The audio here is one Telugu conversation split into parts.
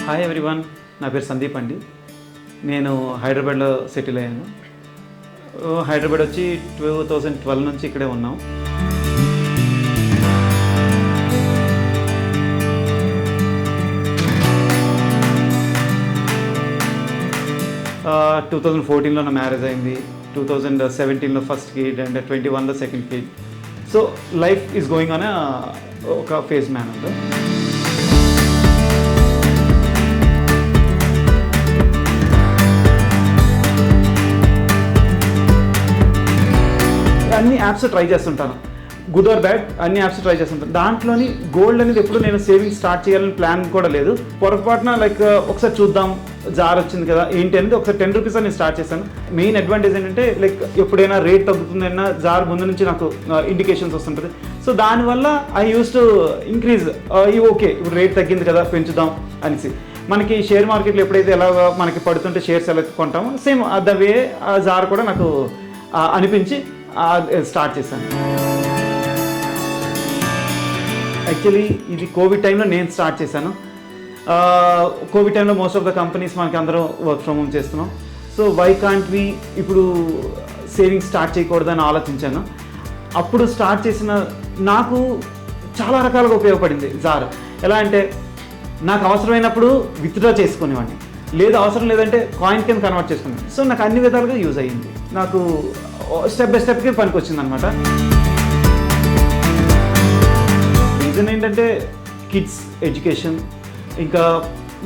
హాయ్ ఎవ్రీవన్, నా పేరు సందీప్ అండి. నేను హైదరాబాద్లో సెటిల్ అయ్యాను. హైదరాబాద్ వచ్చి 2012 నుంచి ఇక్కడే ఉన్నాం. ఆ 2014లో నా మ్యారేజ్ అయింది. 2017లో ఫస్ట్ కిడ్ అండ్ 21లో second kid. So life is going on ఒక ఫేజ్ మేనర్. అన్ని యాప్స్ ట్రై చేస్తుంటాను, గుడ్ ఆర్ బ్యాడ్ అన్ని యాప్స్ ట్రై చేస్తుంటాను. దాంట్లోని గోల్డ్ అనేది ఎప్పుడు నేను సేవింగ్స్ స్టార్ట్ చేయాలని ప్లాన్ కూడా లేదు. పొరపాటున ఒకసారి చూద్దాం, జార్ వచ్చింది కదా ఏంటి అనేది ఒకసారి 10 రూపీస్ నేను స్టార్ట్ చేశాను. మెయిన్ అడ్వాంటేజ్ ఏంటంటే ఎప్పుడైనా రేట్ తగ్గుతుందన్నా జార్ ముందు నుంచి నాకు ఇండికేషన్స్ వస్తుంటుంది. సో దానివల్ల I use to increase, okay ఇప్పుడు రేట్ తగ్గింది కదా పెంచుదాం అనేసి. మనకి షేర్ మార్కెట్లో ఎప్పుడైతే ఎలా మనకి పడుతుంటే షేర్స్ ఎలా కొంటామో సేమ్ ద వే జార్ కూడా నాకు అనిపించి స్టార్ట్ చేశాను. యాక్చువల్లీ ఇది కోవిడ్ టైంలో నేను స్టార్ట్ చేశాను. కోవిడ్ టైంలో మోస్ట్ ఆఫ్ ద కంపెనీస్ మనకి అందరూ వర్క్ ఫ్రమ్ హోమ్ చేస్తున్నాం. సో వై కాంట్ వి ఇప్పుడు సేవింగ్స్ స్టార్ట్ చేయకూడదని ఆలోచించాను. అప్పుడు స్టార్ట్ చేసిన నాకు చాలా రకాలుగా ఉపయోగపడింది జార్. ఎలా అంటే నాకు అవసరమైనప్పుడు విత్డ్రా చేసుకునేవాడిని, లేదు అవసరం లేదంటే కాయిన్ కింద కన్వర్ట్ చేసుకునేవాడిని. సో నాకు అన్ని విధాలుగా యూజ్ అయ్యింది. నాకు స్టెప్ బై స్టెప్కి పనికి వచ్చింది అనమాట. రీజన్ ఏంటంటే కిడ్స్ ఎడ్యుకేషన్, ఇంకా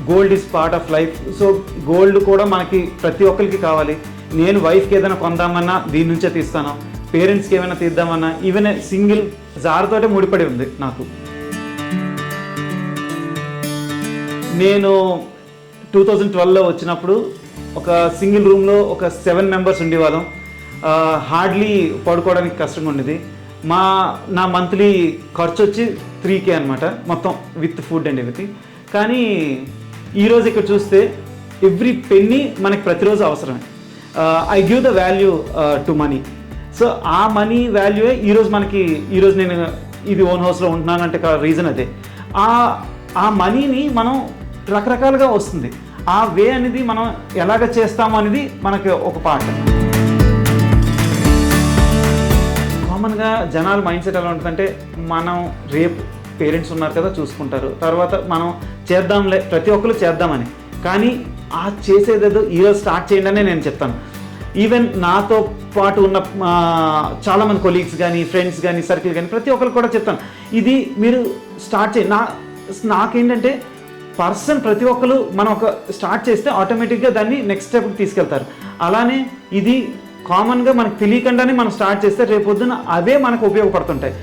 gold is part of life. So gold కూడా మనకి ప్రతి ఒక్కరికి కావాలి. నేను వైఫ్కి ఏదైనా కొందామన్నా దీని నుంచే తీస్తాను, పేరెంట్స్కి ఏమైనా తీద్దామన్నా ఈవెన్ సింగిల్ జార్తోటే ముడిపడి ఉంది నాకు. నేను 2012లో వచ్చినప్పుడు ఒక సింగిల్ రూమ్లో ఒక 7 మెంబర్స్ ఉండేవాళ్ళం. హార్డ్లీ పడుకోవడానికి కష్టంగా ఉండేది. నా మంత్లీ ఖర్చు వచ్చి 3K అనమాట, మొత్తం విత్ ఫుడ్ అండ్ ఎవ్రీథింగ్. కానీ ఈరోజు ఇక్కడ చూస్తే ఎవ్రీ పెన్నీ మనకి ప్రతిరోజు అవసరమే. I give the value to money. So ఆ మనీ వాల్యూయే ఈరోజు నేను ఇది ఓన్ హౌస్లో ఉంటున్నానంటే రీజన్ అదే. ఆ మనీని మనం రకరకాలుగా వస్తుంది. ఆ వే అనేది మనం ఎలాగ చేస్తాము అనేది మనకి ఒక పార్ట్. కామన్గా జనాల మైండ్ సెట్ ఎలా ఉంటుందంటే మనం రేపు పేరెంట్స్ ఉన్నారు కదా చూసుకుంటారు, తర్వాత మనం చేద్దాంలే, ప్రతి ఒక్కరు చేద్దామని. కానీ ఆ చేసేదేదో ఈరోజు స్టార్ట్ చేయండి అని నేను చెప్తాను. ఈవెన్ నాతో పాటు ఉన్న చాలామంది కొలీగ్స్ కానీ ఫ్రెండ్స్ కానీ సర్కిల్ కానీ ప్రతి ఒక్కరు కూడా చెప్తాను, ఇది మీరు స్టార్ట్ చేయండి. నాకేంటంటే ప్రతి ఒక్కరు మనం ఒక స్టార్ట్ చేస్తే ఆటోమేటిక్గా దాన్ని నెక్స్ట్ స్టెప్కి తీసుకెళ్తారు. అలానే ఇది కామన్గా మనకు తెలియకుండానే మనం స్టార్ట్ చేస్తే రేపొద్దున అవే మనకు ఉపయోగపడుతుంటాయి.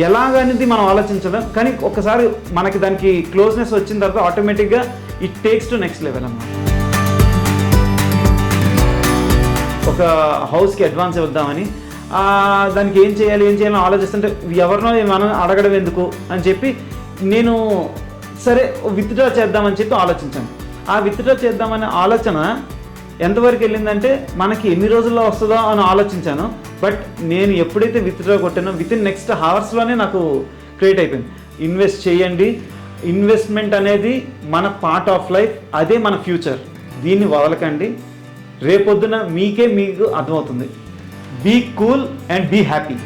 ఎలాగనేది మనం ఆలోచించడం, కానీ ఒకసారి మనకి దానికి క్లోజ్నెస్ వచ్చిన తర్వాత ఆటోమేటిక్గా it takes to next level అన్నమాట. ఒక హౌస్కి అడ్వాన్స్ ఇద్దామని దానికి ఏం చేయాలని ఆలోచిస్తుంటే ఎవరినో మనం అడగడం ఎందుకు అని చెప్పి నేను సరే విత్డ్రా చేద్దామని చెప్పి ఆలోచించాను. ఆ విత్డ్రా చేద్దామనే ఆలోచన ఎంతవరకు వెళ్ళిందంటే మనకి ఎన్ని రోజుల్లో వస్తుందో అని ఆలోచించాను. బట్ నేను ఎప్పుడైతే విత్డ్రా కొట్టానో వితిన్ నెక్స్ట్ అవర్స్లోనే నాకు క్రియేట్ అయిపోయింది. ఇన్వెస్ట్ చేయండి, ఇన్వెస్ట్మెంట్ అనేది మన పార్ట్ ఆఫ్ లైఫ్, అదే మన ఫ్యూచర్. దీన్ని వదలకండి, రేపొద్దున మీకు అర్థమవుతుంది. Be cool and be happy.